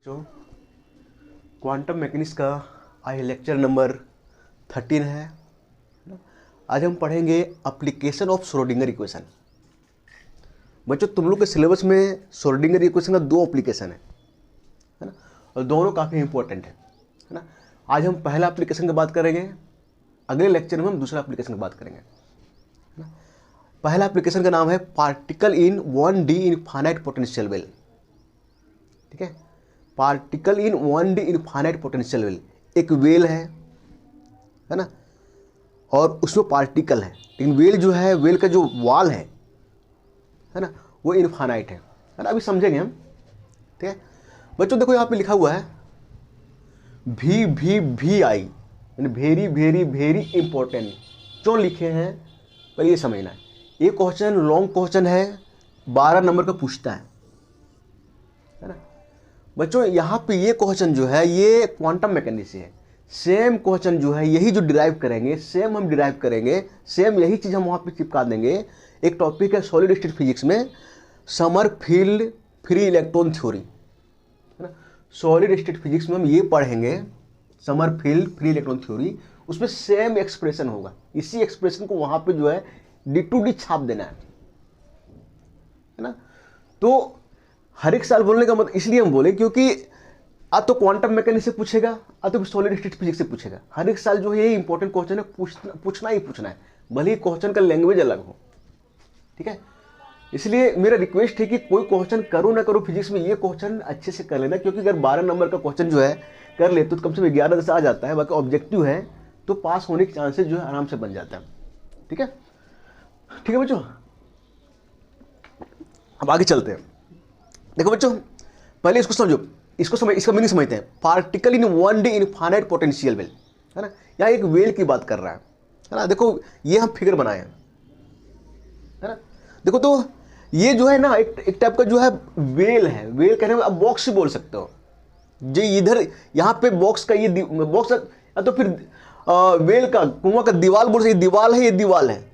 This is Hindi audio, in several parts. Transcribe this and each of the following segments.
जो क्वांटम मैकेनिक्स का आज लेक्चर नंबर 13 है। आज हम पढ़ेंगे एप्लीकेशन ऑफ श्रोडिंगर इक्वेशन। बच्चों, तुम लोग के सिलेबस में श्रोडिंगर इक्वेशन का 2 एप्लीकेशन है ना, और दोनों काफ़ी इंपॉर्टेंट है ना। आज हम पहला एप्लीकेशन की बात करेंगे, अगले लेक्चर में हम दूसरा एप्लीकेशन की बात करेंगे ना। पहला एप्लीकेशन का नाम है particle in 1D infinite potential well. ठीक है, particle in 1D infinite potential well. एक वेल है ना, और उसमें पार्टिकल है, लेकिन वेल जो है, वेल का जो वॉल है ना, वो इनफाइनाइट है ना। अभी समझेंगे हम। ठीक है बच्चों, देखो यहाँ पे लिखा हुआ है VI, यानी वेरी वेरी वेरी इंपॉर्टेंट। क्यों लिखे हैं पहले ये समझना है। ये क्वेश्चन लॉन्ग क्वेश्चन है, 12 नंबर का पूछता है ना। बच्चों यहाँ पे ये क्वेश्चन जो है ये क्वांटम मैकेनिक्स है। सेम क्वेश्चन जो है यही जो डिराइव करेंगे, सेम हम डिराइव करेंगे, सेम यही चीज़ हम वहाँ पे चिपका देंगे। एक टॉपिक है सॉलिड स्टेट फिजिक्स में समरफील्ड फ्री इलेक्ट्रॉन थ्योरी है ना। सॉलिड स्टेट फिजिक्स में हम ये पढ़ेंगे समरफील्ड फ्री इलेक्ट्रॉन थ्योरी। उसमें सेम एक्सप्रेशन होगा, इसी एक्सप्रेशन को वहाँ पे जो है D2D छाप देना है ना। तो हर एक साल बोलने का मतलब इसलिए हम बोले क्योंकि अब तो क्वांटम मैकेनिक्स से पूछेगा, अब तो सॉलिड स्टेट फिजिक्स से पूछेगा। हर एक साल जो है ये इंपॉर्टेंट क्वेश्चन है, पूछना ही पूछना है, भले ही क्वेश्चन का लैंग्वेज अलग हो। ठीक है, इसलिए मेरा रिक्वेस्ट है कि कोई क्वेश्चन करो ना करो फिजिक्स में, ये क्वेश्चन अच्छे से कर लेना, क्योंकि अगर 12 नंबर का क्वेश्चन जो है कर ले तो कम से कम 11 से आ जाता है। बाकी ऑब्जेक्टिव है तो पास होने के चांसेस जो है आराम से बन जाता है। ठीक है, ठीक है बच्चों, अब आगे चलते हैं। देखो बच्चों, पहले इसको समझो, इसका मीनिंग समझते हैं। Particle in 1D infinite potential well है ना। यहाँ एक वेल की बात कर रहा है ना। देखो ये हम फिगर बनाए हैं है ना। देखो तो ये जो है ना एक टाइप का जो है वेल है। वेल कहने में अब बॉक्स ही बोल सकते हो। जो इधर यहाँ पे बॉक्स का ये बॉक्स, या तो फिर वेल का कुआं का दीवार बोल सकते। दीवार है, ये दीवार है,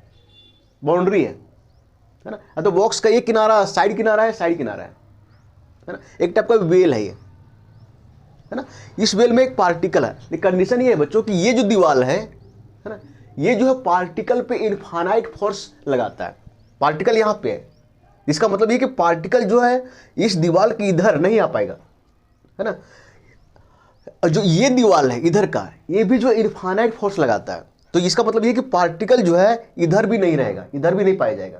बाउंड्री है ना। या तो बॉक्स का ये किनारा साइड किनारा है, साइड किनारा है ना। एक टाइप का वेल है ये है ना। इस वेल में एक पार्टिकल है, लेकिन कंडीशन ये है बच्चों कि ये जो दीवार है ना, ये जो है पार्टिकल पे इनफाइनाइट फोर्स लगाता है। पार्टिकल यहाँ पे है, इसका मतलब ये कि पार्टिकल जो है इस दीवार के इधर नहीं आ पाएगा है ना। जो ये दीवार है इधर का, ये भी जो इनफाइनाइट फोर्स लगाता है। तो इसका मतलब ये कि पार्टिकल जो है इधर भी नहीं रहेगा, इधर भी नहीं पाया जाएगा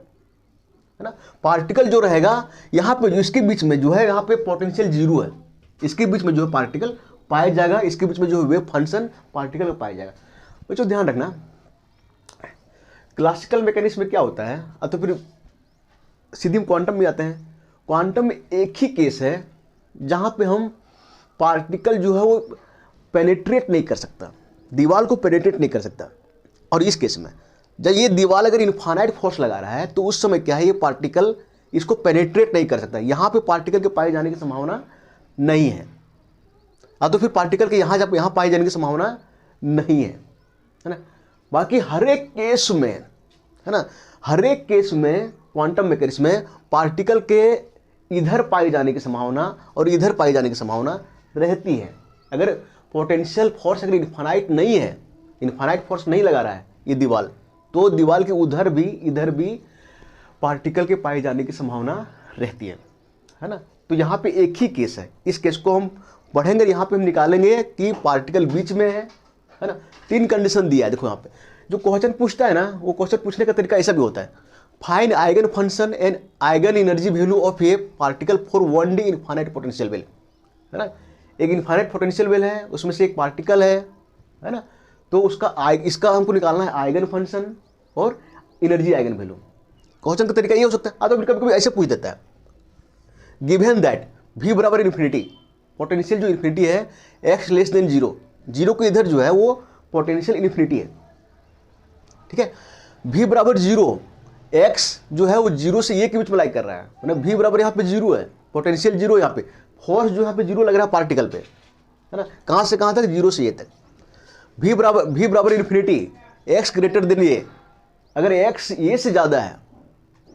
है ना। पार्टिकल जो रहेगा यहाँ पे, जो इसके बीच में जो है यहाँ पे पोटेंशियल 0 है, इसके बीच में जो है पार्टिकल पाया जाएगा। इसके बीच में जो है वेव फंक्शन पार्टिकल में पाया जाएगा। बच्चों ध्यान रखना, क्लासिकल मैकेनिक्स में क्या होता है, अब तो फिर सीधे हम क्वांटम में आते हैं। क्वांटम में एक ही केस है जहाँ पे हम पार्टिकल जो है वो पेनिट्रेट नहीं कर सकता, दीवार को पेनिट्रेट नहीं कर सकता। और इस केस में जब ये दीवार अगर इनफाइनाइट फोर्स लगा रहा है तो उस समय क्या है, ये पार्टिकल इसको पेनिट्रेट नहीं कर सकता। यहाँ पे पार्टिकल के पाए जाने की संभावना नहीं है, तो फिर पार्टिकल के यहाँ पाए जाने की संभावना नहीं है ना। बाकी हर एक केस में है ना, हर एक केस में क्वांटम मैकेनिक्स में पार्टिकल के इधर पाए जाने की संभावना और इधर पाए जाने की संभावना रहती है। अगर पोटेंशियल फोर्स अगर इनफाइनाइट नहीं है, इनफाइनाइट फोर्स नहीं लगा रहा है ये दीवार, तो दीवार के उधर भी इधर भी पार्टिकल के पाए जाने की संभावना रहती है ना। तो यहाँ पे एक ही केस है, इस केस को हम पढ़ेंगे। यहाँ पे हम निकालेंगे कि पार्टिकल बीच में है ना। 3 कंडीशन दिया है। देखो यहाँ पे जो क्वेश्चन पूछता है ना, वो क्वेश्चन पूछने का तरीका ऐसा भी होता है। Find eigen function and eigen energy value of A particle for 1D infinite potential well है ना। एक इनफाइनाइट पोटेंशियल वेल है, उसमें से एक पार्टिकल है ना। तो इसका हमको निकालना है आइगन फंक्शन और एनर्जी आइगन वैल्यू। क्वेश्चन का तरीका ये हो सकता है। तो कभी कभी ऐसे पूछ देता है, गिवन दैट V बराबर इन्फिनिटी, पोटेंशियल जो इन्फिनिटी है x लेस देन 0, 0 के इधर जो है वो पोटेंशियल इन्फिनिटी है। ठीक है, V बराबर 0, x जो है वो 0 से ये के बीच में लाई कर रहा है, मतलब V बराबर यहाँ पे 0 है, पोटेंशियल 0, यहाँ पे फोर्स जो यहाँ पे 0 लग रहा है पार्टिकल पे है ना। कहाँ से कहाँ तक, 0 से ये तक। V बराबर इन्फिनिटी, x ग्रेटर देन ये, अगर x ये से ज़्यादा है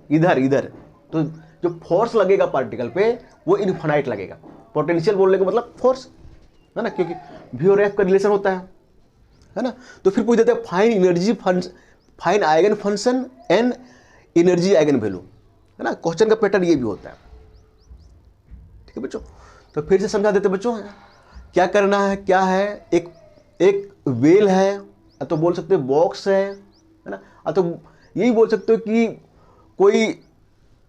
इधर, तो जो फोर्स लगेगा पार्टिकल पे वो इनफाइनाइट लगेगा। पोटेंशियल बोलने का मतलब फोर्स है ना, क्योंकि V और F का रिलेशन होता है ना। तो फिर पूछ देते हैं fine energy function, fine eigen function and energy eigen value, है ना। क्वेश्चन का पैटर्न ये भी होता है, ठीक है बच्चों। तो फिर से समझा देते बच्चों, क्या करना है, क्या है, एक वेल है, तो बोल सकते हो बॉक्स है ना, तो यही बोल सकते हो कि कोई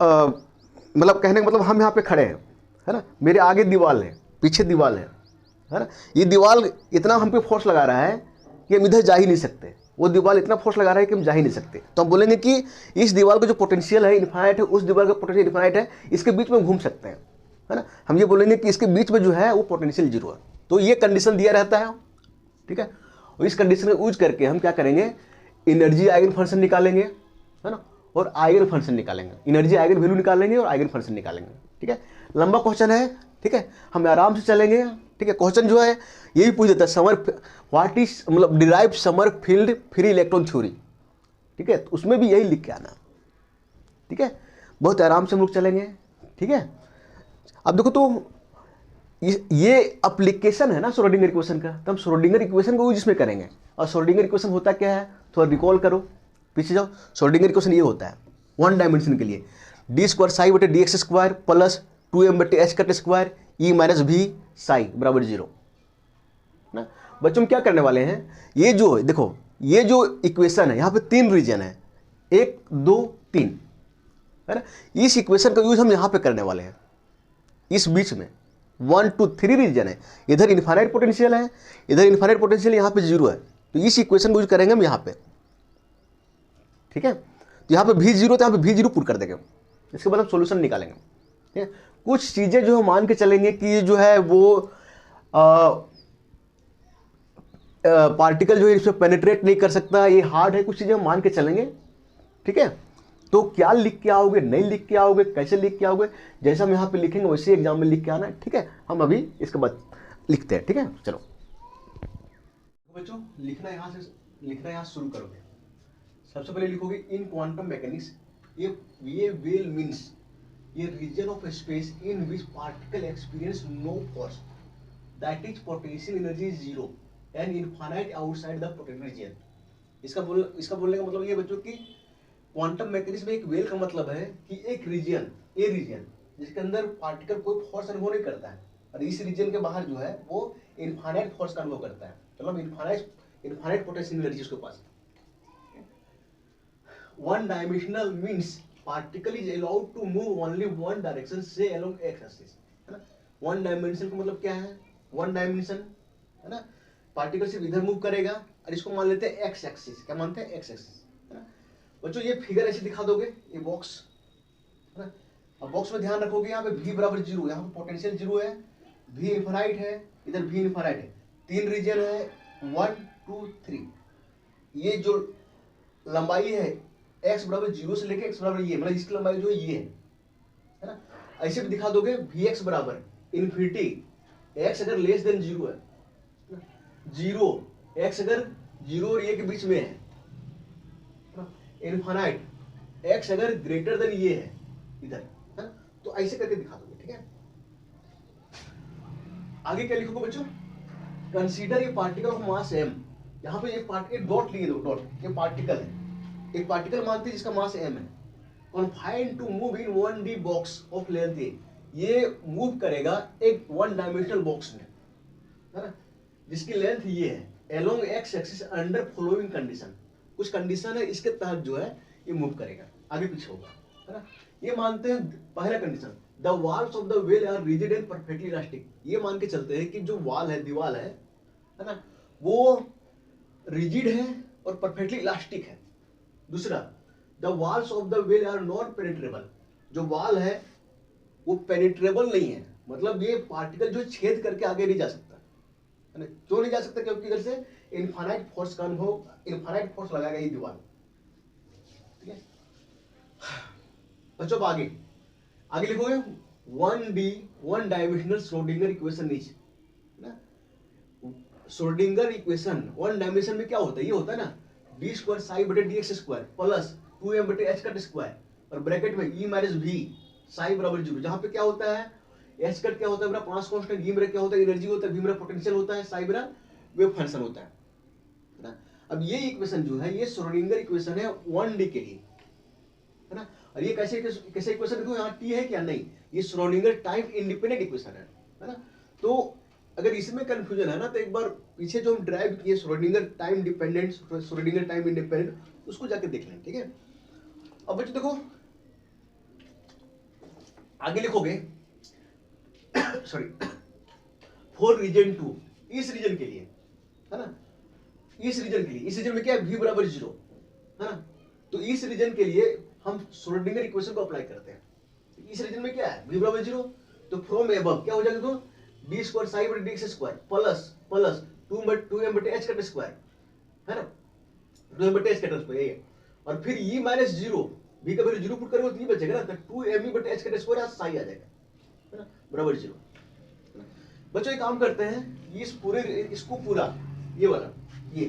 मतलब कहने का मतलब हम यहाँ पे खड़े हैं, है ना, मेरे आगे दीवार है, पीछे दीवार है ना। ये दीवार इतना हम पे फोर्स लगा रहा है कि हम इधर जा ही नहीं सकते, वो दीवार इतना फोर्स लगा रहा है कि हम जा ही नहीं सकते। तो हम बोलेंगे कि इस दीवार का जो पोटेंशियल है इनफाइनाइट है, उस दीवार का पोटेंशियल इनफाइनाइट है, इसके बीच में घूम सकते हैं, है ना। हम ये बोलेंगे कि इसके बीच में जो है वो पोटेंशियल जीरो है। तो ये कंडीशन दिया रहता है, ठीक है। और इस कंडीशन को यूज करके हम क्या करेंगे, एनर्जी आइगन फंक्शन निकालेंगे, है ना, और आइगन फंक्शन निकालेंगे, एनर्जी आइगन वैल्यू निकालेंगे और आइगन फंक्शन निकालेंगे, ठीक है। लंबा क्वेश्चन है, ठीक है, हम आराम से चलेंगे, ठीक है। क्वेश्चन जो है यही पूछ देता है, समर व्हाट इज मतलब derive summer field free electron theory, ठीक है। तो उसमें भी यही लिख के आना, ठीक है। बहुत आराम से हम लोग चलेंगे, ठीक है। अब देखो तो ये एप्लीकेशन है ना श्रोडिंगर इक्वेशन का, तो हम श्रोडिंगर इक्वेशन को यूज इसमें करेंगे। और श्रोडिंगर इक्वेशन होता क्या है, थोड़ा रिकॉल करो, पीछे जाओ। श्रोडिंगर इक्वेशन ये होता है वन डायमेंशन के लिए डी स्क्वायर साई बटे D x square plus 2m बटे H cut square E minus भी साई बराबर 0 ना। बच्चों हम क्या करने वाले हैं, ये जो देखो ये जो इक्वेशन है यहाँ पे 3 रीजन है, 1 2 3, है ना। इस इक्वेशन का यूज हम यहाँ पे करने वाले हैं, इस बीच में 1 2 3 रीजन है, इधर इनफाइनाइट पोटेंशियल है, इधर इनफाइनाइट पोटेंशियल, यहाँ पे 0 है। तो इस इक्वेशन को यूज करेंगे हम यहाँ पे, ठीक है। तो यहाँ पे भी 0 तो यहाँ पे भी 0 पुट कर देंगे, इसके बाद हम सोल्यूशन निकालेंगे, ठीक है। कुछ चीजें जो हम मान के चलेंगे कि जो है वो पार्टिकल जो है इसमें पेनिट्रेट नहीं कर सकता, ये हार्ड है, कुछ चीजें हम मान के चलेंगे, ठीक है। तो क्या लिख के आओगे, नहीं लिख के आओगे, कैसे लिख के आओगे, जैसा हम यहाँ पे लिखेंगे वैसे एग्जाम में लिख के आना है, ठीक है। हम अभी इसके बाद लिखते हैं, ठीक है। चलो बच्चों लिखना यहाँ शुरू करोगे। सबसे पहले लिखोगे इन क्वांटम मैकेनिक्स, ये वेल मीन्स ये region of space in which particle experience no force that is potential energy is 0 and infinite outside the potential region. इसका बोलने का मतलब ये बच्चों की क्वांटम मैकेनिक्स में एक वेल का मतलब है कि एक रीजन, ए रीजन जिसके अंदर पार्टिकल कोई फोर्स अनुभव नहीं करता है, और इस रीजन के बाहर जो है वो इनफाइनाइट फोर्स का अनुभव करता है, मतलब इनफाइनाइट पोटेंशियल एनर्जी उसके पास। One dimensional means particle is allowed to move only one direction से अलोंग एक्स एक्सिस, है ना। वन डायमेंशन का मतलब क्या है, वन डायमेंशन, है ना, पार्टिकल सिर्फ इधर मूव करेगा, और इसको मान लेते हैं एक्स एक्सिस, क्या मानते हैं एक्स एक्सिस, है ना। बच्चों ये फिगर ऐसे दिखा दोगे, ये बॉक्स है ना। अब बॉक्स में ध्यान रखोगे यहाँ पे v बराबर 0, यहाँ पे पोटेंशियल 0 है, v इनफाइनाइट है, इधर v इनफाइनाइट है, 3 रीजन है 1 2 3। ये जो लंबाई है x बराबर 0 से लेके x बराबर ये, मतलब इसकी लंबाई जो है ये है ना। ऐसे भी दिखा दोगे vx बराबर इन्फिनिटी, x अगर लेस देन 0 है, 0 x अगर 0 और ये के बीच में है, इनफाइनाइट x अगर ग्रेटर देन ये है इधर, है ना। तो ऐसे करके दिखा दोगे, ठीक है। आगे क्या लिखोगे बच्चों, कंसीडर ये पार्टिकल ऑफ मास m, यहाँ पे ये पार्टिकल डॉट लिए दो, डॉट, ये पार्टिकल है, एक पार्टिकल मानते हैं जिसका मास m है, confined to move in 1D box of length a, ये मूव करेगा एक 1 डायमेंशनल बॉक्स में, है ना, जिसकी लेंथ ये है, along x axis under following condition, कुछ कंडीशन है इसके तहत जो है ये मूव करेगा, आगे पीछे होगा, है ना। ये मानते हैं पहला condition, the walls of the well are rigid and perfectly elastic, ये मान के चलते हैं कि जो वॉल है, दीवार है ना, वो रिजिड है और परफेक्टली इलास्टिक है। दूसरा, the walls of the well are not penetrable, जो वॉल है वो पेनिट्रेबल नहीं है, मतलब ये पार्टिकल जो छेद करके आगे नहीं जा सकता, है ना। क्यों नहीं जा सकता, क्योंकि इधर से इनफाइनाइट फोर्स का अनुभव, इनफाइनाइट फोर्स लगाएगा ये दीवार, ठीक है। बच्चों आगे लिखोगे 1D 1 dimensional Schrodinger equation is ना, श्रोडिंगर इक्वेशन 1 डायमेंशन में क्या होता है, ये होता है ना डी स्क्वायर साई बटे D x square plus 2m बटे एच कट स्क्वायर और ब्रैकेट में ई माइनस भी साई बराबर 0, जहां पे क्या होता है एच कट क्या होता है मेरा मास कांस्टेंट, ये मेरा क्या होता है एनर्जी होता है, वी मेरा पोटेंशियल होता है, साई मेरा वेव फंक्शन होता है ना। अब ये इक्वेशन जो है ये श्रोडिंगर इक्वेशन है 1D के लिए, है ना। और ये कैसे कैसे इक्वेशन देखो यहाँ टी है क्या, नहीं, ये श्रोडिंगर टाइम इंडिपेंडेंट इक्वेशन है ना। तो अगर इसमें कंफ्यूजन है ना तो एक बार पीछे जो हम ड्राइव किए Schrodinger time dependent, Schrodinger time independent, उसको जाके देख लें, ठीक है। अब बच्चों देखो आगे लिखोगे सॉरी फॉर रीजन 2, इस रीजन के लिए, है ना, इस रीजन के लिए, इस रीजन में क्या है v बराबर 0, है ना। तो इस रीजन के लिए हम श्रोडिंगर इक्वेशन को अप्लाई करते हैं। इस रीजन में क्या है v बराबर 0, तो फ्रॉम अबव क्या हो जाएगा तो डी स्क्वायर साई बटे D square plus plus 2m बटे h का स्क्वायर, है ना, 2m बटे h का स्क्वायर ये, और फिर ये माइनस 0, v का वैल्यू 0 पुट करोगे तो ये बचेगा ना, तो 2me बटे h का स्क्वायर साई आ जाएगा, है ना, बराबर 0। बच्चों एक काम करते हैं, इस पूरे इसको पूरा ये वाला ये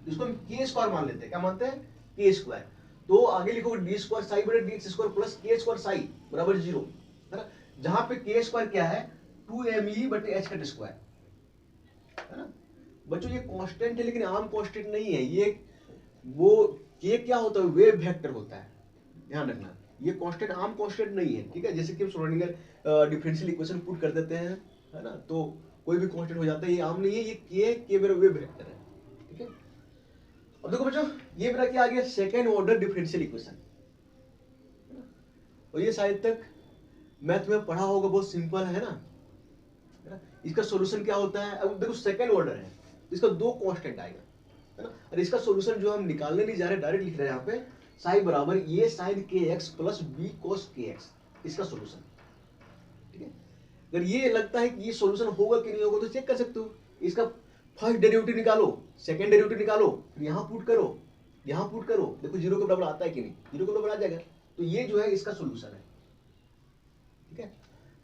इसको हम के स्क्वायर मान लेते हैं, क्या मानते हैं के स्क्वायर। तो आगे लिखोगे डी स्क्वायर साई बटे डी स्क्वायर प्लस के स्क्वायर साई बराबर 0, है ना, जहां पे के स्क्वायर क्या है 2me बटे h का स्क्वायर, है ना। बच्चों ये कांस्टेंट है लेकिन आम कांस्टेंट नहीं है, ये वो के क्या होता है वेव वेक्टर होता है, ध्यान रखना, ये कांस्टेंट आम कांस्टेंट नहीं है, ठीक है। जैसे कि हम श्रोडिंगर डिफरेंशियल इक्वेशन पुट कर देते हैं, है ना, तो कोई भी कांस्टेंट हो जाता है, ये आम नहीं है, ये के मेरा वेव वेक्टर है, ठीक है। अब देखो बच्चों ये मेरा क्या आ गया सेकेंड ऑर्डर डिफरेंशियल इक्वेशन, और ये शायद तक मैथ में पढ़ा होगा, बहुत सिंपल है ना। इसका सॉल्यूशन क्या होता है, अब देखो सेकेंड ऑर्डर है तो इसका दो कांस्टेंट आएगा, है ना, और इसका सॉल्यूशन जो हम निकालने नहीं जा रहे डायरेक्ट लिख रहे हैं यहाँ पे साई बराबर ये साइन के एक्स प्लस बी कोस के एक्स, इसका सॉल्यूशन, ठीक है। अगर ये लगता है कि ये सॉल्यूशन होगा कि नहीं होगा तो चेक कर सकते हो, इसका फर्स्ट डेरिवेटिव निकालो, सेकंड डेरिवेटिव निकालो, फिर यहाँ पुट करो, यहाँ पुट करो, देखो 0 के बराबर आता है कि नहीं, 0 के बराबर आ जाएगा, तो ये जो है इसका सॉल्यूशन है, ठीक है।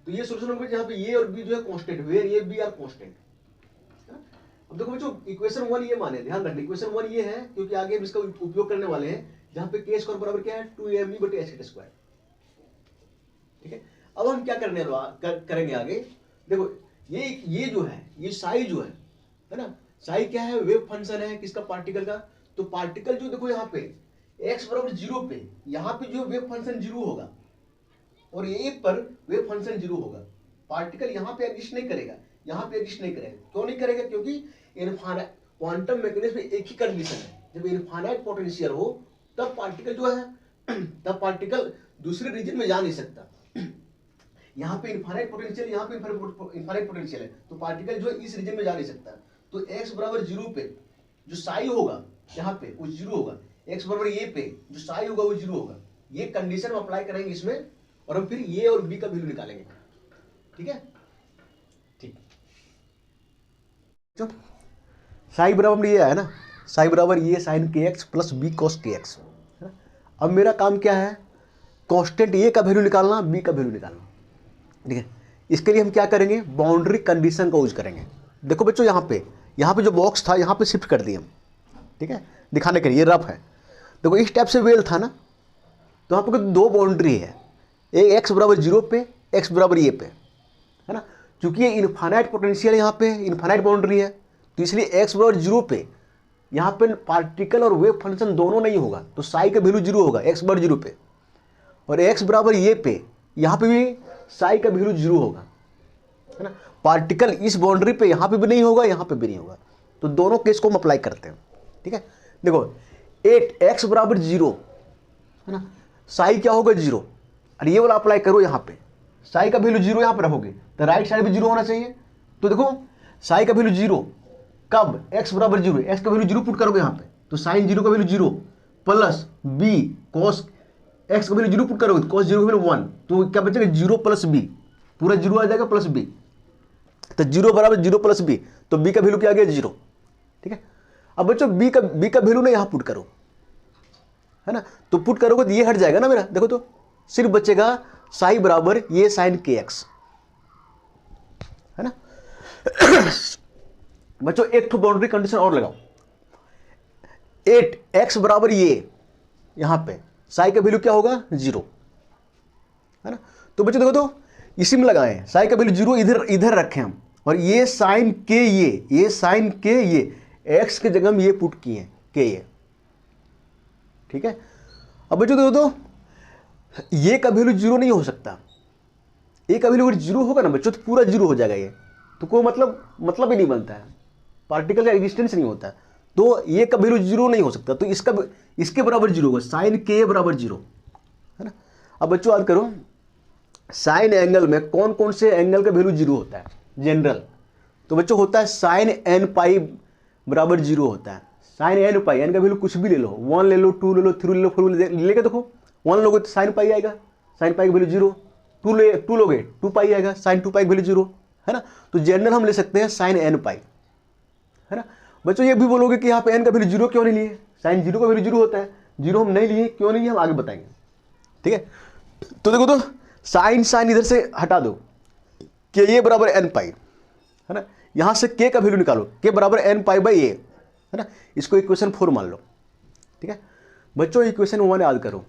तो ये सॉल्यूशन होगा जहाँ पे ये और बी जो है constant, where A B are constant. अब देखो बच्चों इक्वेशन 1 ये माने, ध्यान रखना इक्वेशन 1 ये है क्योंकि आगे हम इसका उपयोग करने वाले हैं, जहाँ पे के स्क्वायर बराबर क्या है 2me बटे h का स्क्वायर, ठीक है। अब हम क्या करेंगे आगे, देखो ये जो है ये साई जो है ना, साई क्या है वेव फंक्शन है किसका पार्टिकल का, तो पार्टिकल जो देखो यहाँ पे x बराबर 0 पे यहाँ पे जो वेव फंक्शन 0 होगा और ए पर वेव फंक्शन 0 होगा, पार्टिकल यहाँ पे एग्जिस्ट नहीं करेगा, यहाँ पे एग्जिस्ट नहीं करेगा, क्यों नहीं करेगा, क्योंकि इनफाइनाइट क्वांटम मैकेनिज्म में एक ही कंडीशन है, जब इनफाइनाइट पोटेंशियल हो तब पार्टिकल जो है तब पार्टिकल दूसरे रीजन में जा नहीं सकता। यहाँ पे इनफाइनाइट पोटेंशियल, यहाँ पे इनफाइनाइट पोटेंशियल है, तो पार्टिकल जो है इस रीजन में जा नहीं सकता। तो x बराबर 0 पे जो साई होगा यहाँ पे वो 0 होगा, x बराबर ये पे जो साई होगा वो 0 होगा, ये कंडीशन हम अप्लाई करेंगे इसमें और हम फिर ये और b का वैल्यू निकालेंगे, ठीक है। ठीक जो साई बराबर ये है ना, साई बराबर ये साइन के एक्स प्लस बी कॉस के एक्स। अब मेरा काम क्या है कांस्टेंट ए का वैल्यू निकालना, बी का वैल्यू निकालना, ठीक है। इसके लिए हम क्या करेंगे बाउंड्री कंडीशन का यूज करेंगे। देखो बच्चों यहाँ पे जो बॉक्स था यहाँ पे शिफ्ट कर दिए हम, ठीक है, दिखाने के लिए रफ है। देखो इस टाइप से वेल था ना, तो यहाँ पे दो बाउंड्री है, एक एक्स बराबर 0 पे, एक्स बराबर ये पे, है ना। चूंकि ये इनफाइनाइट पोटेंशियल यहाँ पे इनफाइनाइट बाउंड्री है, तो इसलिए एक्स बराबर 0 पे यहाँ पे पार्टिकल और वेव फंक्शन दोनों नहीं होगा, तो साई का वैल्यू 0 होगा एक्स बराबर 0 पे, और एक्स बराबर ये पे यहाँ पे भी साई का वैल्यू 0 होगा, है ना। पार्टिकल इस बाउंड्री पे यहाँ पे भी नहीं होगा, यहाँ पे भी नहीं होगा, तो दोनों केस को हम अप्लाई करते हैं, ठीक है। देखो 8 एक्स बराबर 0, है ना, साई क्या होगा 0, और ये वाला अप्लाई करो यहाँ पे, साई का वैल्यू 0 यहाँ पे रखोगे तो राइट साइड भी 0 होना चाहिए। तो देखो साई का वैल्यू 0 कब x बराबर 0, x का वैल्यू 0 पुट करोगे यहाँ पे तो साइन 0 का value 0 plus b cos x का वैल्यू 0 पुट करोगे cos 0 का वैल्यू 1, तो क्या बचेगा 0 प्लस b, पूरा 0 आ जाएगा प्लस b, तो 0 बराबर 0 प्लस b, तो b का वैल्यू क्या आ गया 0, ठीक है। अब बच्चों b का वैल्यू ना यहाँ पुट करो, है ना, तो पुट करोगे तो ये हट जाएगा ना मेरा, देखो तो सिर्फ बचेगा साई बराबर ये साइन के एक्स, है ना। बच्चों एक तो बाउंड्री कंडीशन और लगाओ, 8 एक्स बराबर ये यहां पे साई का वैल्यू क्या होगा 0, है ना। तो बच्चों देखो तो इसी में लगाएं, साई का वैल्यू 0 इधर इधर रखें हम, और ये साइन के ये साइन के ये एक्स की जगह हम ये पुट किए के ये, ठीक है। अब बच्चों देखो तो ये का वैल्यू 0 नहीं हो सकता, ए का वैल्यू अगर 0 होगा ना बच्चों तो पूरा 0 हो जाएगा, ये तो कोई मतलब ही नहीं बनता है, पार्टिकल का एग्जिस्टेंस नहीं होता है। तो ये का वैल्यू 0 नहीं हो सकता, तो इसके बराबर 0 होगा, साइन के बराबर 0, है ना। अब बच्चों याद करो साइन एंगल में कौन कौन से एंगल का वैल्यू 0 होता है जनरल, तो बच्चों होता है साइन एन पाई बराबर 0 होता है। साइन एन पाई, एन का वैल्यू कुछ भी ले लो, 1 ले लो, 2 ले लो, 3 ले लो, 4 लेके देखो, 1 लोगे तो साइन पाई आएगा, साइन पाई का वैल्यू 0, 2 लोगे 2 पाई आएगा, साइन 2 पाई का वैल्यू 0, है ना। तो जनरल हम ले सकते हैं साइन एन पाई, है ना। बच्चों ये भी बोलोगे कि यहाँ पे एन का वैल्यू 0 क्यों नहीं लिए, साइन 0 का वैल्यू 0 होता है, 0 हम नहीं लिए, क्यों नहीं लिए हम आगे बताएंगे, ठीक है। तो देखो तो साइन इधर से हटा दो, के ये बराबर एन पाई, है ना। यहाँ से के का वैल्यू निकालो, के बराबर एन पाई बाई ए, है ना। इसको इक्वेशन 4 मान लो, ठीक है। बच्चों इक्वेशन 1 याद करो,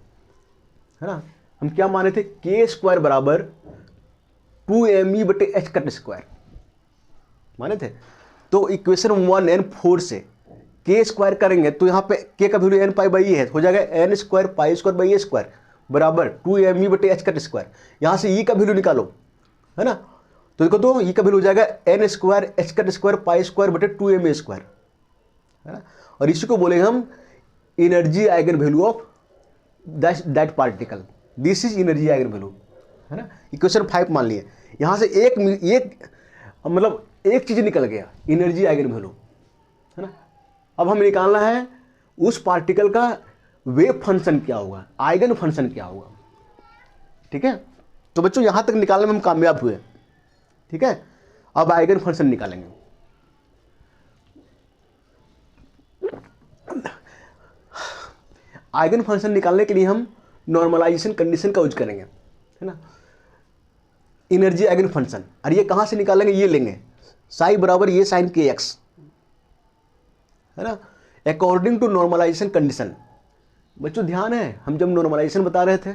है ना। हम क्या माने थे, के स्क्वायर बराबर 2me बटे एच कट स्क्वायर माने थे। तो इक्वेशन 1 एन 4 से के स्क्वायर करेंगे तो यहाँ पे के का वैल्यू एन पाई बाई ए है, हो जाएगा N square pi square by A square बराबर 2me बटे एच कट स्क्वायर। यहाँ से ई का वैल्यू निकालो, है ना। तो देखो तो ई का वैल्यू हो जाएगा N square H cut square pi square बटे 2ma स्क्वायर, है ना। और इसी को बोलेंगे हम energy eigen value of that particle, this is energy eigen value, है ना। इक्वेशन 5 मान लिए, यहाँ से एक चीज निकल गया, एनर्जी आइगन वैल्यू, है ना। अब हमें निकालना है उस पार्टिकल का वेव फंक्शन क्या होगा, आइगन फंक्शन क्या होगा, ठीक है। तो बच्चों यहां तक निकालने में हम कामयाब हुए, ठीक है। अब आइगन फंक्शन निकालेंगे। आइगन फंक्शन निकालने के लिए हम नॉर्मलाइजेशन कंडीशन का यूज करेंगे, है ना। एनर्जी आइगन फंक्शन, और ये कहां से निकालेंगे, ये लेंगे साई बराबर ये साइन के एक्स, है ना, अकॉर्डिंग टू नॉर्मलाइजेशन कंडीशन। बच्चों ध्यान है, हम जब नॉर्मलाइजेशन बता रहे थे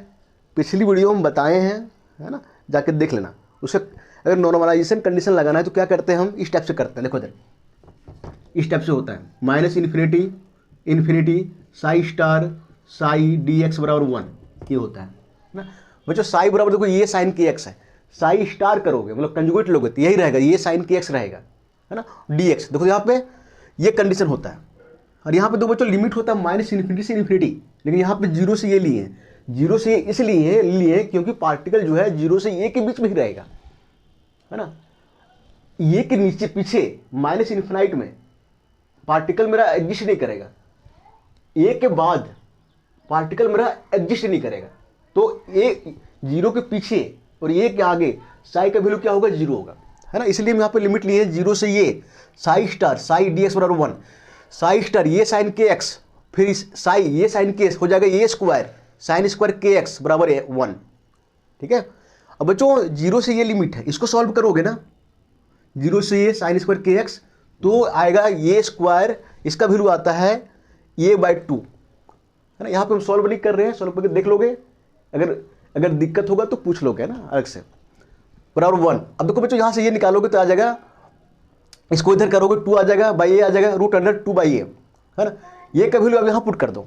पिछली वीडियो में बताए हैं, है ना, जाकर देख लेना। उसे अगर नॉर्मलाइजेशन कंडीशन लगाना है तो क्या करते हैं हम, इस टाइप से करते हैं, देखो इधर इस टाइप से होता है, minus infinity Sai star Sai D x बराबर 1, ये होता है ना। बच्चों साई बराबर देखो ये साइन के एक्स है, साई स्टार करोगे मतलब कंजुगेट लोगे तो यही रहेगा, ये साइन के एक्स रहेगा, है ना, डी एक्स। देखो यहाँ पे ये कंडीशन होता है, और यहाँ पे दो बच्चों लिमिट होता है माइनस इन्फिनिटी से इन्फिनिटी, लेकिन यहाँ पे 0 से ये लिए हैं, 0 से इसलिए लिए क्योंकि पार्टिकल जो है 0 से ए के बीच में ही रहेगा, है ना। ये के नीचे पीछे माइनस इन्फिनाइट में पार्टिकल मेरा एग्जिस्ट नहीं करेगा, ए के बाद पार्टिकल मेरा एग्जिस्ट नहीं करेगा। तो ए 0 के पीछे और ए के आगे साई का वैल्यू क्या होगा, 0 होगा, है ना। इसलिए हम यहाँ पे लिमिट लिए हैं 0 से ये Sai star Sai D x बराबर 1, साई स्टार ये साइन के एक्स, फिर साई ये साइन के एक्स हो जाएगा ए स्क्वायर साइन स्क्वायर के एक्स बराबर 1, ठीक है। अब बच्चों 0 से ये लिमिट है, इसको सॉल्व करोगे ना, 0 से ये साइन स्क्वायर के एक्स तो आएगा ये स्क्वायर, इसका वैल्यू आता है ए बाई 2, है ना। यहाँ पे हम सॉल्व नहीं कर रहे हैं, सॉल्व करके देख लोगे, अगर दिक्कत होगा तो पूछ लोगे ना अलग से, बराबर 1। अब देखो बच्चों यहाँ से ये निकालोगे तो आ जाएगा, इसको इधर करोगे 2 आ जाएगा, बाई ए आ जाएगा, रूट अंडर 2 बाई ए, है ना। ये का वैल्यू अब यहाँ पुट कर दो,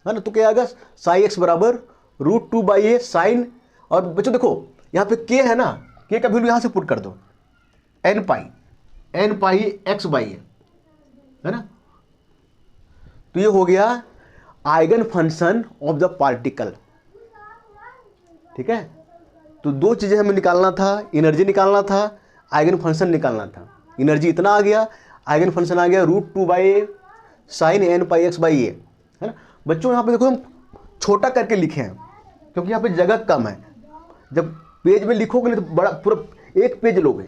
है ना, तो क्या आएगा साई एक्स बराबर रूट 2 बाई ए साइन, और बच्चों देखो यहाँ पे के है ना, के का वैल्यू यहाँ से पुट कर दो एन पाई एक्स बाई ए, है ना। तो ये हो गया eigen function of the particle, ठीक है। तो दो चीजें हमें निकालना था, एनर्जी निकालना था, आइगन फंक्शन निकालना था। एनर्जी इतना आ गया, आइगन फंक्शन आ गया root 2 by a sine n pi x by ए, है ना। बच्चों यहाँ पे देखो हम छोटा करके लिखे हैं क्योंकि यहाँ पे जगह कम है, जब पेज में लिखोगे नहीं तो बड़ा पूरा एक पेज लोगे,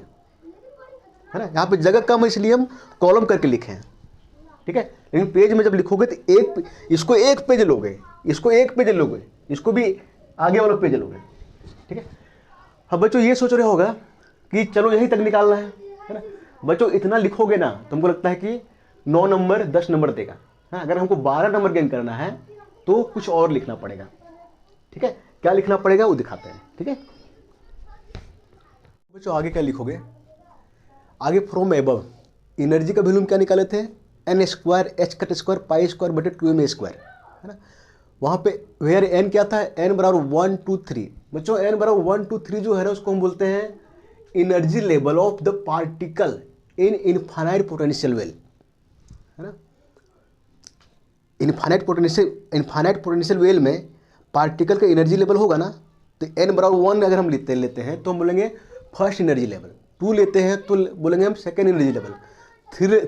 है ना। यहाँ पे जगह कम है इसलिए हम कॉलम करके लिखे हैं, ठीक है। लेकिन पेज में जब लिखोगे तो इसको एक पेज लोगे, इसको एक पेज लोगे, इसको भी आगे वाला पेज लोगे, ठीक है। अब बच्चों ये सोच रहे होगा कि चलो यहीं तक निकालना है ना। बच्चों इतना लिखोगे ना तो हमको लगता है कि 9 नंबर 10 नंबर देगा, हाँ। अगर हमको 12 नंबर गेन करना है तो कुछ और लिखना पड़ेगा, ठीक है। क्या लिखना पड़ेगा वो दिखाते हैं, ठीक है। बच्चों आगे क्या लिखोगे, आगे फ्रॉम एबव एनर्जी का वैल्यू क्या निकाले थे, N square H cut square pi square बटे 2m स्क्वायर, है ना। वहाँ पे वेयर एन क्या था, एन बराबर 1 2 3। बच्चों एन बराबर 1 2 3 जो है ना उसको हम बोलते हैं energy level of the particle in infinite potential well, है ना। इनफाइनाइट पोटेंशियल वेल में पार्टिकल का एनर्जी लेवल होगा ना, तो एन बराबर 1 अगर हम लेते हैं तो हम बोलेंगे फर्स्ट एनर्जी लेवल, 2 लेते हैं तो बोलेंगे हम सेकेंड एनर्जी लेवल,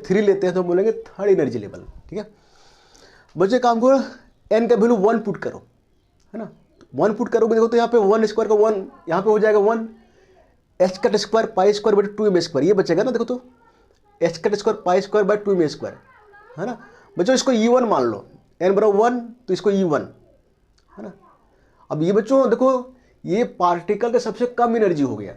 3 लेते हैं तो हम बोलेंगे थर्ड एनर्जी लेवल, ठीक है। बच्चे काम करो, एन का वैल्यू 1 पुट करो, है ना। 1 पुट करोगे देखो तो यहाँ पे 1 स्क्वायर का 1 यहाँ पे हो जाएगा 1, H cut square pi square बटे 2m स्क्वायर ये बचेगा ना, देखो तो H cut square pi square by 2m square, है ना। बच्चों इसको E1 मान लो, एन बराबर 1 तो इसको E1, है ना। अब ये बच्चों देखो ये पार्टिकल का सबसे कम एनर्जी हो गया,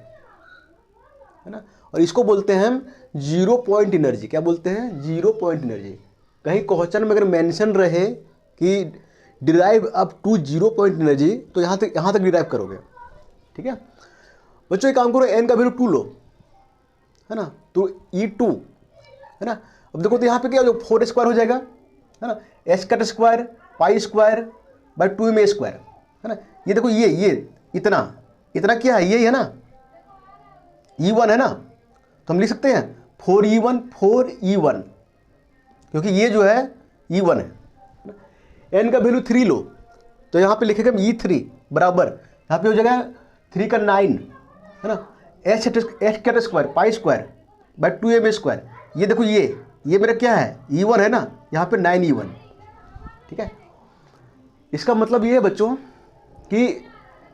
है ना, और इसको बोलते हैं हम 0 पॉइंट एनर्जी। क्या बोलते हैं, 0 पॉइंट एनर्जी। कहीं क्वेश्चन में अगर मेंशन रहे कि derive up to 0 point energy तो यहाँ तक डिराइव करोगे, ठीक है। बच्चों एक काम करो, एन का वैल्यू 2 लो, है ना, तो E2, है ना। अब देखो तो यहाँ पे क्या हो, 4 स्क्वायर हो जाएगा, है ना, H cut square pi square by 2m square, है ना। ये देखो ये इतना क्या है, ये है ना E1 है ना, तो हम लिख सकते हैं 4E1 क्योंकि ये जो है E1 है। एन का वैल्यू 3 लो तो यहाँ पे लिखेगा E3 बराबर, यहाँ पे हो जाएगा 3 का 9, है ना, H cut square pi square by 2m square. ये देखो ये मेरा क्या है, E1 है ना, यहाँ पे 9E1, ठीक है। इसका मतलब ये है बच्चों कि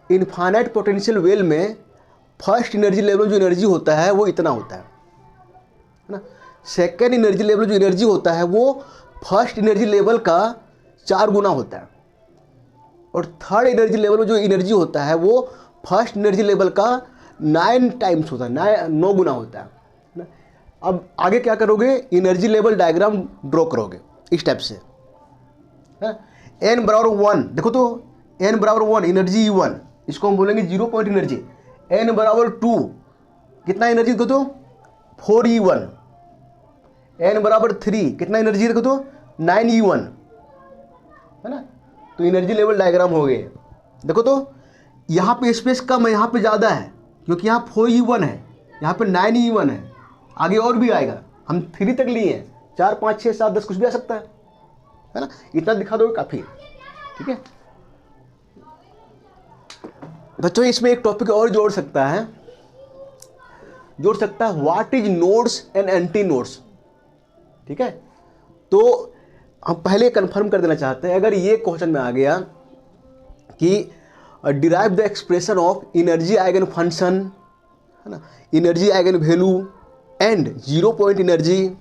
इनफाइनाइट पोटेंशियल वेल में फर्स्ट एनर्जी लेवल जो एनर्जी होता है वो इतना होता है ना। सेकेंड एनर्जी लेवल जो एनर्जी होता है वो फर्स्ट एनर्जी लेवल का 4 गुना होता है, और थर्ड एनर्जी लेवल में जो एनर्जी होता है वो फर्स्ट एनर्जी लेवल का 9 टाइम्स होता है, 9 गुना होता है ना। अब आगे क्या करोगे, एनर्जी लेवल डायग्राम ड्रॉ करोगे इस टाइप से, एन बराबर 1, देखो तो एन बराबर 1 एनर्जी E1, इसको हम बोलेंगे 0 पॉइंट एनर्जी। एन बराबर 2 कितना एनर्जी देखो तो 4E1, एन बराबर 3 कितना एनर्जी देखो तो 9E1, है ना। तो एनर्जी लेवल डायग्राम हो गए। देखो तो यहाँ पे स्पेस कम है, यहाँ पे ज़्यादा है, क्योंकि यहाँ 4E1 है, यहाँ पे 9E1 है, आगे और भी आएगा, हम 3 तक लिए हैं, 4 5 6 7 10 कुछ भी आ सकता है ना। इतना दिखा दोगे काफ़ी, ठीक है। बच्चों इसमें एक टॉपिक और जोड़ सकता है what is nodes and anti nodes, ठीक है। तो हम पहले कंफर्म कर देना चाहते हैं, अगर ये क्वेश्चन में आ गया कि derive the expression of energy eigen function, है ना, energy eigen value and 0 point energy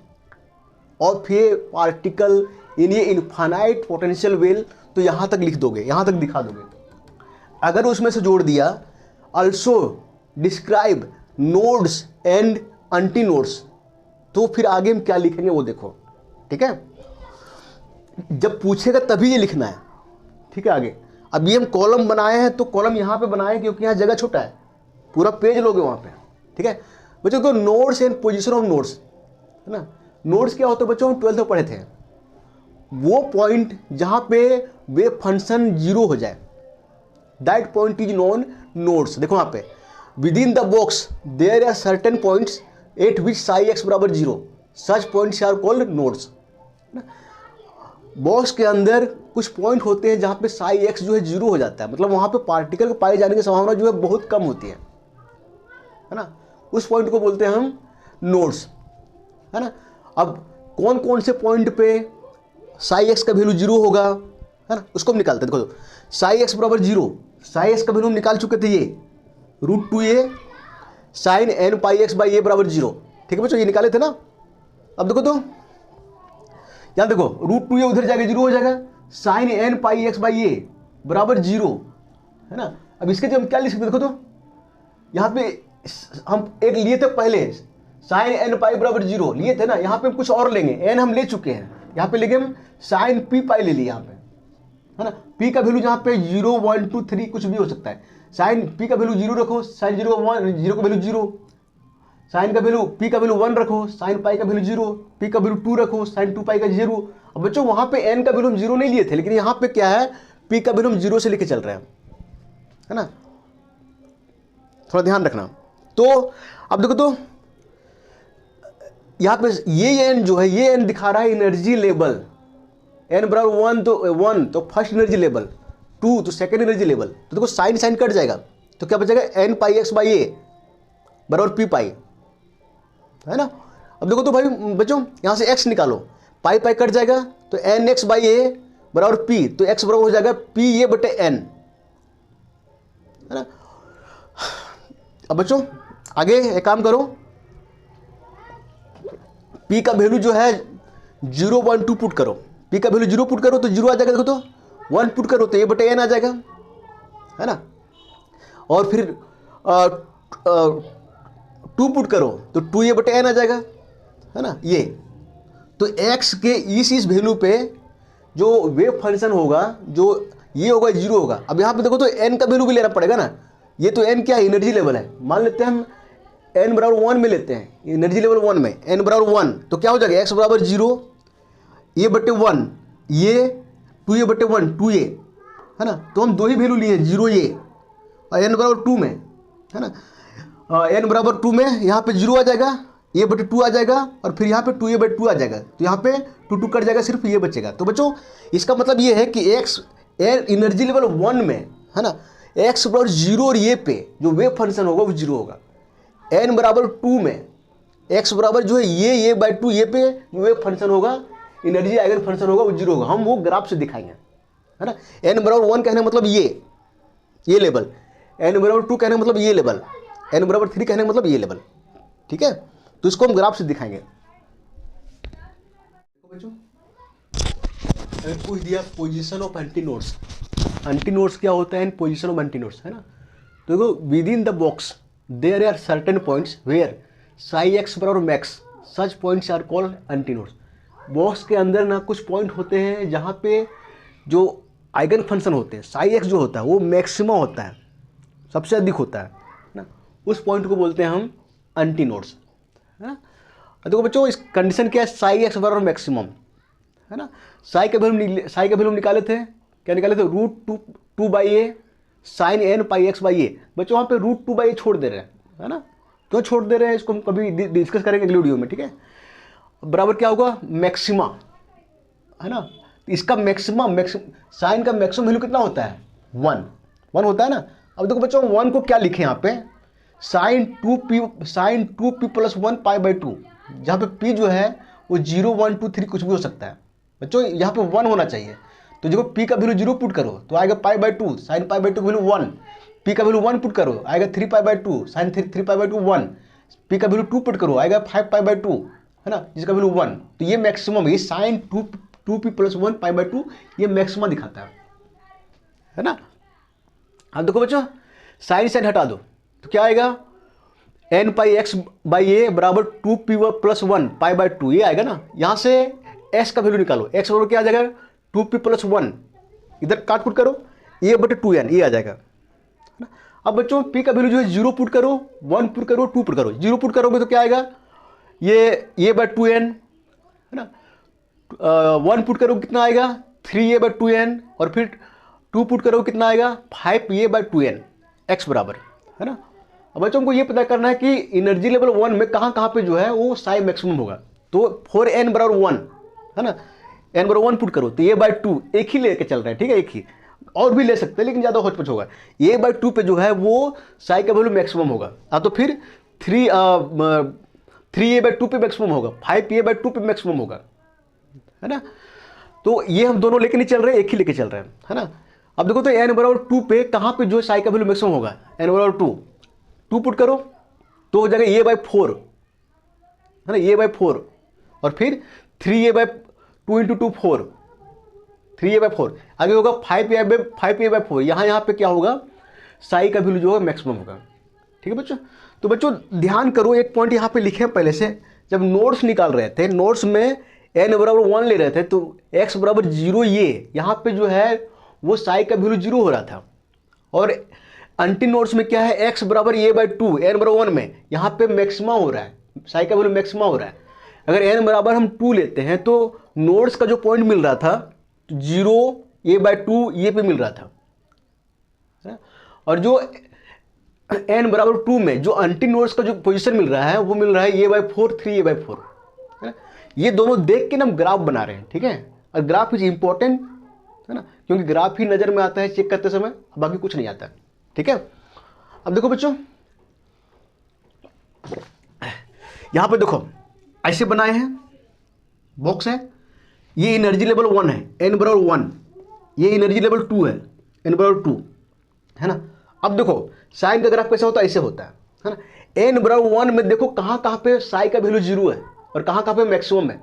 of A particle in ये इनफाइनाइट पोटेंशियल वेल, तो यहाँ तक लिख दोगे, यहाँ तक दिखा दोगे। अगर उसमें से जोड़ दिया also describe nodes and anti nodes, तो फिर आगे हम क्या लिखेंगे वो देखो, ठीक है। जब पूछेगा तभी ये लिखना है, ठीक है। आगे अब ये हम कॉलम बनाए हैं तो कॉलम यहाँ पे बनाए हैं क्योंकि यहाँ जगह छोटा है, पूरा पेज लोगे वहाँ पे, ठीक है। बच्चों तो nodes and position of nodes, है ना। नोड्स क्या होता है बच्चों, हम 12th में पढ़े थे, वो पॉइंट जहाँ पे वेव फंक्शन 0 हो जाए, that point is known nodes. देखो यहाँ पे within the box there are certain points at which psi x बराबर 0, such points are called nodes. Box के अंदर कुछ पॉइंट होते हैं जहाँ पे साई एक्स जो है 0 हो जाता है, मतलब वहाँ पे पार्टिकल को पाए जाने की संभावना जो है बहुत कम होती है ना। उस पॉइंट को बोलते हैं हम नोड्स, है ना। अब कौन कौन से पॉइंट पे साई एक्स का वैल्यू 0 होगा, है ना, उसको हम निकालते हैं। देखो साई एक्स बराबर 0, साई एक्स का वैल्यू हम निकाल चुके थे, ये √2a sine n pi x by a बराबर 0, ठीक है बच्चों, ये निकाले थे ना। अब देखो तो यहाँ देखो √2a उधर जाके 0 हो जाएगा, sine n pi x by a बराबर 0, है ना। अब इसके जो हम क्या लिख सकते, देखो तो यहाँ पे हम एक लिए थे पहले, साइन n पाई बराबर 0 लिए थे ना, यहाँ पे हम कुछ और लेंगे, n हम ले चुके हैं, यहाँ पे लेंगे हम साइन p पाई ले लिए यहाँ पे, है ना। p का वैल्यू जहाँ पे 0 1 2 3 कुछ भी हो सकता है। साइन p का वैल्यू 0 रखो, साइन 0 1 0 का वैल्यू 0, साइन का वैल्यू p का वैल्यू 1 रखो, साइन पाई का वैल्यू 0, p का वैल्यू 2 रखो, साइन 2 पाई का 0। अब बच्चों वहाँ पे n का वैल्यू हम 0 नहीं लिए थे, लेकिन यहाँ पे क्या है, p का वैल्यू हम 0 से लेके चल रहे हैं, है ना, थोड़ा ध्यान रखना। तो अब देखो, तो यहाँ पे ये n जो है, ये n दिखा रहा है एनर्जी लेवल। n बराबर 1 तो 1 तो फर्स्ट एनर्जी लेवल, 2 तो सेकेंड एनर्जी लेवल। तो देखो साइन साइन कट जाएगा, तो क्या बचेगा, n pi x by a बराबर p पाई, है ना। अब देखो तो भाई बच्चों यहाँ से x निकालो, पाई पाई कट जाएगा, तो एन एक्स बाई ए बराबर p, तो x बराबर हो जाएगा p ए बटे n, है ना। अब बच्चों आगे एक काम करो, p का वैल्यू जो है 0 1 2 पुट करो, p का वैल्यू 0 पुट करो तो 0 आ जाएगा, देखो तो 1 पुट करो तो a बटे n आ जाएगा, है ना। और फिर 2 पुट करो तो 2a बटे n आ जाएगा, है ना। ये तो x के इस वैल्यू पे जो वेव फंक्शन होगा, जो ये होगा 0 होगा। अब यहाँ पे देखो तो n का वैल्यू भी लेना पड़ेगा ना, ये तो n क्या है, एनर्जी लेवल है। मान लेते हैं हम n बराबर 1 में लेते हैं, एनर्जी लेवल 1 में n बराबर 1, तो क्या हो जाएगा, x बराबर 0 a बटे 1, ये 2a बटे 1 2a, है ना। तो हम दो ही वैल्यू लिए, 0a और n बराबर 2 में, है ना। n बराबर 2 में यहाँ पे 0 आ जाएगा, a बटे 2 आ जाएगा, और फिर यहाँ पे 2a बटे 2 आ जाएगा, तो यहाँ पे 2 2 कट जाएगा, सिर्फ ये बचेगा। तो बच्चों इसका मतलब ये है कि x एनर्जी लेवल 1 में, है ना, x बराबर 0 और ये पे जो वेव फंक्शन होगा वो 0 होगा। n बराबर 2 में x बराबर जो है ये बाई 2 ये पे जो वेव फंक्शन होगा, एनर्जी आइगन फंक्शन होगा, वो 0 होगा। हम वो ग्राफ से दिखाएंगे, है ना। n बराबर 1 कहने मतलब ये लेवल, n बराबर 2 कहने मतलब ये लेवल, n बराबर 3 कहने मतलब ये लेवल, ठीक है। तो इसको हम ग्राफ से दिखाएंगे। बच्चों पूछ दिया पोजीशन ऑफ एंटीनोड्स, एंटीनोड्स क्या होता है, पोजीशन ऑफ एंटीनोड्स, है ना। तो देखो within the box there are certain points where psi x बराबर max, such points are called antinodes. Box के अंदर ना कुछ पॉइंट होते हैं जहाँ पे जो आइगन फंक्शन होते हैं, साई एक्स जो होता है वो मैक्सिमम होता है, सबसे अधिक होता है ना, उस पॉइंट को बोलते हैं हम एंटीनोड्स, है ना। देखो बच्चों इस कंडीशन क्या है, साई एक्स बराबर मैक्सिमम, है ना। साई का वैल्यू निकाले थे, क्या निकाले थे, √2 by a sine n pi x by a. बच्चों वहाँ पे √2 बाई ए छोड़ दे रहे हैं, है ना। क्यों छोड़ दे रहे हैं इसको हम कभी डिस्कस करेंगे अगले वीडियो में, ठीक है। बराबर क्या होगा, मैक्सिमा, है ना। इसका मैक्सिमम साइन का मैक्सिमम वैल्यू कितना होता है, 1 होता है ना। अब देखो बच्चों 1 को क्या लिखे यहाँ पे, sign 2p plus 1 pi by 2, जहाँ पे p जो है वो 0 1 2 3 कुछ भी हो सकता है। बच्चों यहाँ पे 1 होना चाहिए, तो देखो p का वैल्यू 0 पुट करो तो आएगा pi by 2, sine pi by 2 value 1, p का वैल्यू 1 पुट करो आएगा 3 pi by 2, sine 3 pi by 2 1, p का वैल्यू 2 पुट करो आएगा 5 पाई बाई 2, है ना, जिसका वैल्यू 1। तो ये मैक्सिमम है, sign 2p plus 1 pi by 2 ये मैक्सिमम दिखाता है ना। अब देखो बच्चों साइन साइन हटा दो तो क्या आएगा, n pi x by a बराबर 2p प्लस 1 पाई बाई 2, ये आएगा ना। यहाँ से s का वैल्यू निकालो, x बराबर क्या आ जाएगा, 2p प्लस 1, इधर काट पुट करो, a बटे 2n ये आ जाएगा, है ना। अब बच्चों p का वैल्यू जो है 0 पुट करो, 1 पुट करो, 2 पुट करो, 0 पुट करोगे तो क्या आएगा, ये बाई 2n, है ना। 1 पुट करो कितना आएगा, 3a बाई 2n, और फिर 2 पुट करो कितना आएगा, 5a बाई 2n, x बराबर, है ना। अब बच्चों को ये पता करना है कि एनर्जी लेवल 1 में कहाँ पे जो है वो साई मैक्सिमम होगा। तो फॉर n बराबर 1, है ना, n बराबर 1 पुट करो तो a बाई 2 एक ही लेके चल रहा है, ठीक है, एक ही, और भी ले सकते हैं लेकिन ज़्यादा होच होगा। a बाई 2 पे जो है वो साई का वैल्यू मैक्सिमम होगा, तो फिर 3a बाई 2 पे मैक्सिमम होगा, 5a बाई 2 पे मैक्सिमम होगा, है ना। तो ये हम दोनों लेके नहीं चल रहे, एक ही लेके चल रहे हैं, है ना। अब देखो तो n बराबर 2 पे कहाँ पे जो साई का वैल्यू मैक्सिमम होगा, n बराबर 2 पुट करो तो हो जाएगा a बाई 4, है ना, a बाई 4, और फिर 3a by 2 into 2 4, 3a by 4, आगे होगा 5a बाई 4, यहाँ पे क्या होगा, साई का वैल्यू जो है मैक्सिमम होगा, ठीक है बच्चों। तो बच्चों ध्यान करो, एक पॉइंट यहाँ पे लिखे हैं पहले से, जब नोट्स निकाल रहे थे, नोट्स में n बराबर 1 ले रहे थे तो x बराबर 0 ये यहाँ पे जो है वो साई का वैल्यू 0 हो रहा था। और एंटी नोड्स में क्या है, x बराबर a बाई 2, n बराबर 1 में यहाँ पे मैक्सिमा हो रहा है, साई का वैल्यू मैक्सिमा हो रहा है। अगर n बराबर हम 2 लेते हैं तो नोड्स का जो पॉइंट मिल रहा था 0 a बाई 2 ये पे मिल रहा था, और जो n बराबर 2 में जो एंटी नोड्स का जो पोजीशन मिल रहा है वो मिल रहा है a बाई 4, 3a बाई 4, है ना। ये दोनों देख के ना हम ग्राफ बना रहे हैं, ठीक है। और ग्राफ इज इंपॉर्टेंट, है ना, क्योंकि ग्राफ ही नजर में आता है चेक करते समय, बाकी कुछ नहीं आता, ठीक है। अब देखो बच्चों, यहां पे देखो ऐसे बनाए हैं, बॉक्स है, ये एनर्जी लेवल 1 है, n बराबर 1, ये एनर्जी लेवल 2 है, n बराबर 2, है ना। अब देखो साइन का ग्राफ कैसा होता है, ऐसे होता है ना। n बराबर 1 में देखो कहां कहां पे साई का वैल्यू 0 है और कहां कहां पे मैक्सिमम है,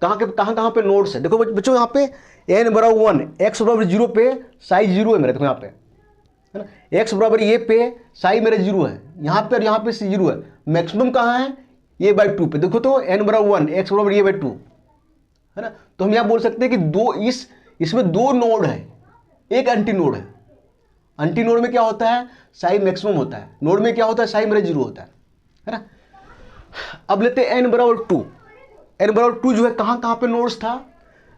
कहां पे नोड्स है। देखो बच्चों यहाँ पे n बराबर 1, x बराबर 0 पे साई 0 है मेरे, देखो यहाँ पे, है ना। x बराबर ये पे साई मेरे 0 है यहाँ पे, और यहाँ पे 0 है। मैक्सिमम कहाँ है, ये बाई 2 पे। देखो तो n बराबर 1, x बराबर ये बाई 2, है ना। तो हम यहाँ बोल सकते हैं कि इसमें दो नोड है, एक एंटी नोड है। एंटी नोड में क्या होता है, साई मैक्सिमम होता है, नोड में क्या होता है, साई मेरे 0 होता है ना। अब लेते हैं n बराबर 2, n बराबर 2 जो है कहाँ कहाँ पे नोड्स था,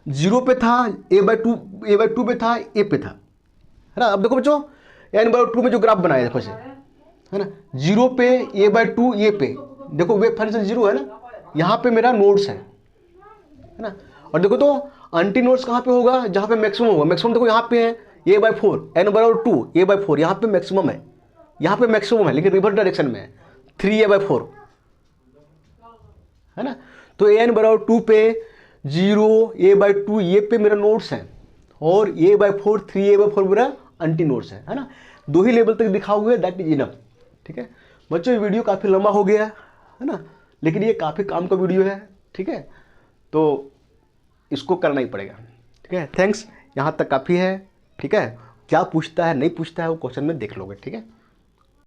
0 पे था, a बाई 2 पे था, a पे था, है ना। अब देखो बच्चों n बराबर 2 में जो ग्राफ बनाया देखो से, है ना, 0 पे a बाई 2 ये पे, देखो वेव फंक्शन 0 है ना, यहाँ पे मेरा नोड्स है ना। और देखो तो एंटी नोड्स कहाँ पे होगा, जहाँ पे मैक्सिमम होगा। मैक्सिमम देखो यहाँ पे है a बाई 4, n बराबर 2 a बाई 4, यहाँ पे मैक्सिमम है, यहाँ पे मैक्सिमम है लेकिन रिवर्स डायरेक्शन में है, 3a बाई 4, है ना। तो n बराबर 2 पे 0 a बाई 2 ये पे मेरा नोड्स है, और a बाई 4 3a बाई 4 मेरा एंटी नोड्स है ना। दो ही लेवल तक दिखाओगे, दैट इज इनफ, ठीक है बच्चों। ये वीडियो काफ़ी लंबा हो गया है ना, लेकिन ये काफ़ी काम का वीडियो है, ठीक है, तो इसको करना ही पड़ेगा, ठीक है। थैंक्स, यहाँ तक काफ़ी है, ठीक है। क्या पूछता है नहीं पूछता है वो क्वेश्चन में देख लोगे, ठीक है।